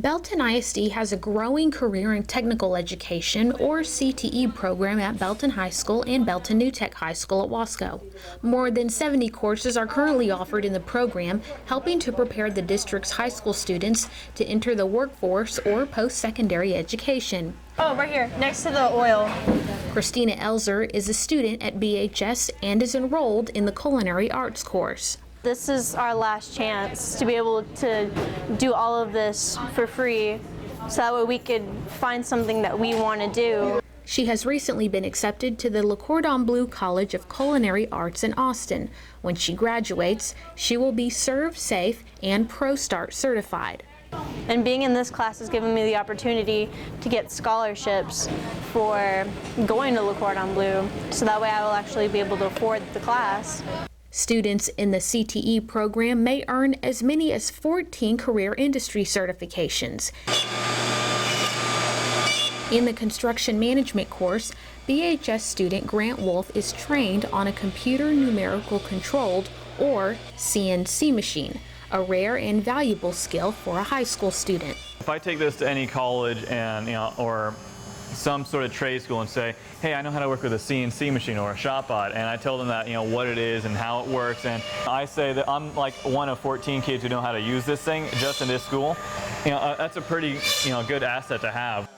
Belton ISD has a growing career in technical education, or CTE, program at Belton High School and Belton New Tech High School at Wasco. More than 70 courses are currently offered in the program, helping to prepare the district's high school students to enter the workforce or post-secondary education. Oh, right here, next to the oil. Christina Elser is a student at BHS and is enrolled in the Culinary Arts course. This is our last chance to be able to do all of this for free, so that way we could find something that we want to do. She has recently been accepted to the Le Cordon Bleu College of Culinary Arts in Austin. When she graduates, she will be Serve Safe and ProStart certified. And being in this class has given me the opportunity to get scholarships for going to Le Cordon Bleu, so that way I will actually be able to afford the class. Students in the CTE program may earn as many as 14 career industry certifications. In the construction management course, BHS student Grant Wolf is trained on a computer numerical controlled, or CNC machine, a rare and valuable skill for a high school student. If I take this to any college and or some sort of trade school and say, hey, I know how to work with a CNC machine or a ShopBot, and I tell them that, what it is and how it works, and I say that I'm like one of 14 kids who know how to use this thing just in this school, that's a pretty, good asset to have.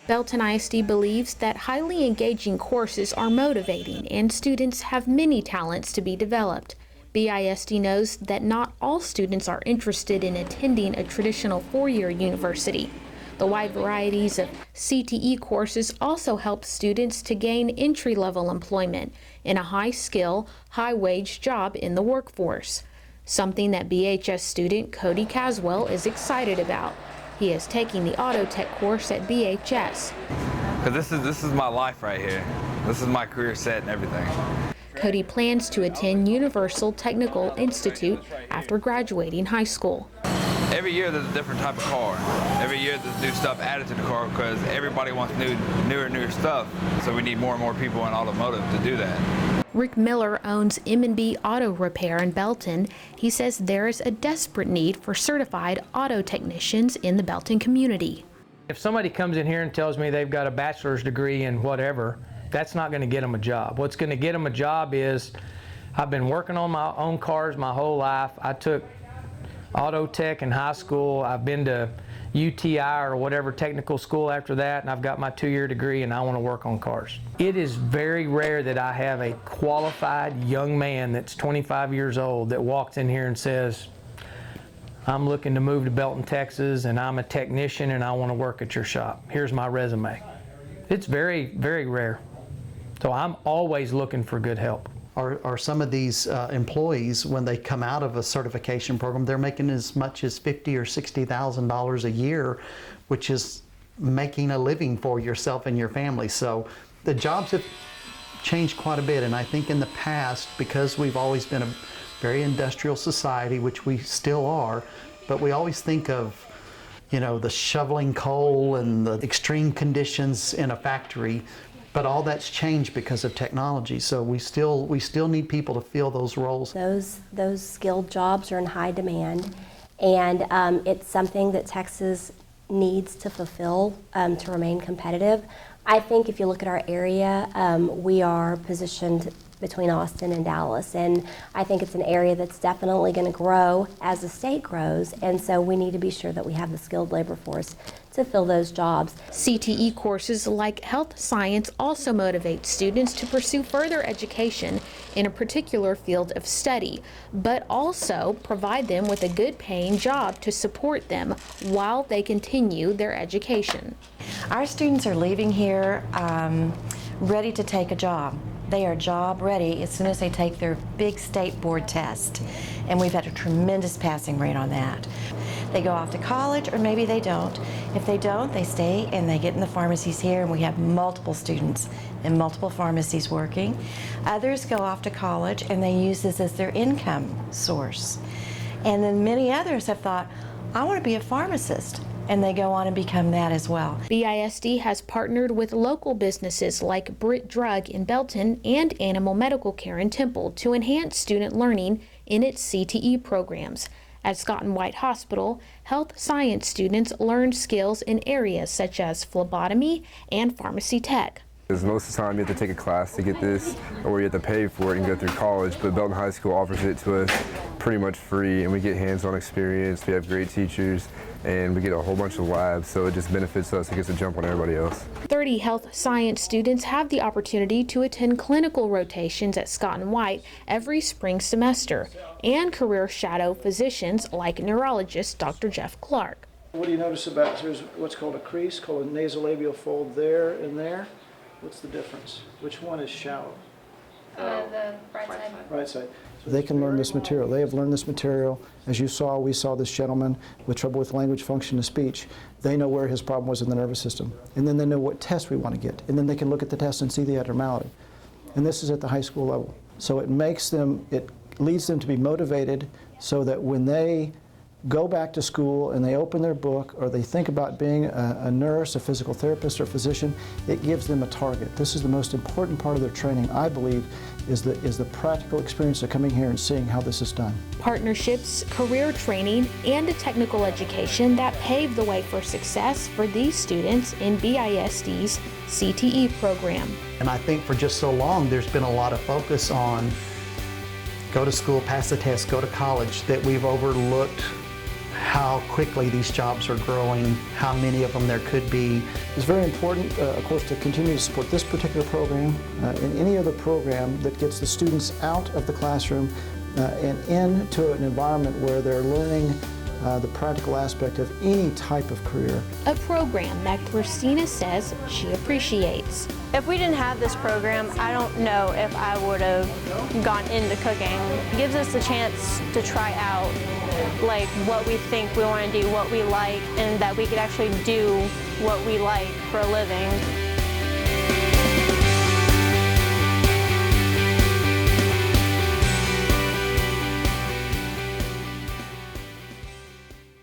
Belton ISD believes that highly engaging courses are motivating and students have many talents to be developed. BISD knows that not all students are interested in attending a traditional four-year university. The wide varieties of CTE courses also help students to gain entry-level employment in a high-skill, high-wage job in the workforce, something that BHS student Cody Caswell is excited about. He is taking the auto tech course at BHS. This is my life right here. This is my career set and everything. Cody plans to attend Universal Technical Institute after graduating high school. Every year there's a different type of car. Every year there's new stuff added to the car because everybody wants newer stuff. So we need more and more people in automotive to do that. Rick Miller owns M&B Auto Repair in Belton. He says there is a desperate need for certified auto technicians in the Belton community. If somebody comes in here and tells me they've got a bachelor's degree in whatever, that's not going to get them a job. What's going to get them a job is, I've been working on my own cars my whole life. I took auto tech in high school. I've been to UTI or whatever technical school after that, and I've got my 2-year degree, and I want to work on cars. It is very rare that I have a qualified young man that's 25 years old that walks in here and says, I'm looking to move to Belton, Texas, and I'm a technician and I want to work at your shop. Here's my resume. It's very, very rare. So I'm always looking for good help. Are some of these employees, when they come out of a certification program, they're making as much as $50,000 or $60,000 a year, which is making a living for yourself and your family. So the jobs have changed quite a bit, and I think in the past, because we've always been a very industrial society, which we still are, but we always think of the shoveling coal and the extreme conditions in a factory. But all that's changed because of technology, so we still need people to fill those roles. Those skilled jobs are in high demand, and it's something that Texas needs to fulfill to remain competitive. I think if you look at our area, we are positioned between Austin and Dallas, and I think it's an area that's definitely going to grow as the state grows, and so we need to be sure that we have the skilled labor force to fill those jobs. CTE courses like health science also motivate students to pursue further education in a particular field of study, but also provide them with a good paying job to support them while they continue their education. Our students are leaving here ready to take a job. They are job ready as soon as they take their big state board test, and we've had a tremendous passing rate on that. They go off to college, or maybe they don't. If they don't, they stay and they get in the pharmacies here, and we have multiple students in multiple pharmacies working. Others go off to college and they use this as their income source. And then many others have thought, I want to be a pharmacist, and they go on and become that as well. BISD has partnered with local businesses like Britt Drug in Belton and Animal Medical Care in Temple to enhance student learning in its CTE programs. At Scott and White Hospital, health science students learn skills in areas such as phlebotomy and pharmacy tech. Because most of the time you have to take a class to get this, or you have to pay for it and go through college, but Belton High School offers it to us pretty much free, and we get hands-on experience, we have great teachers, and we get a whole bunch of labs, so it just benefits us. It gets a jump on everybody else. 30 health science students have the opportunity to attend clinical rotations at Scott and White every spring semester, and career shadow physicians like neurologist Dr. Jeff Clark. What do you notice about, there's what's called a crease, called a nasolabial fold there and there. What's the difference? Which one is shallow? The right side. Right side. So they can learn this material. They have learned this material. As you saw, we saw this gentleman with trouble with language, function, and speech. They know where his problem was in the nervous system. And then they know what test we want to get. And then they can look at the test and see the abnormality. And this is at the high school level. So it makes them, it leads them to be motivated so that when they go back to school and they open their book or they think about being a nurse, a physical therapist, or physician, it gives them a target. This is the most important part of their training, I believe, is the practical experience of coming here and seeing how this is done. Partnerships, career training, and a technical education that pave the way for success for these students in BISD's CTE program. And I think for just so long, there's been a lot of focus on go to school, pass the test, go to college, that we've overlooked how quickly these jobs are growing, how many of them there could be. It's very important, of course, to continue to support this particular program and any other program that gets the students out of the classroom and into an environment where they're learning the practical aspect of any type of career. A program that Christina says she appreciates. If we didn't have this program, I don't know if I would have gone into cooking. It gives us a chance to try out like what we think we want to do, what we like, and that we could actually do what we like for a living.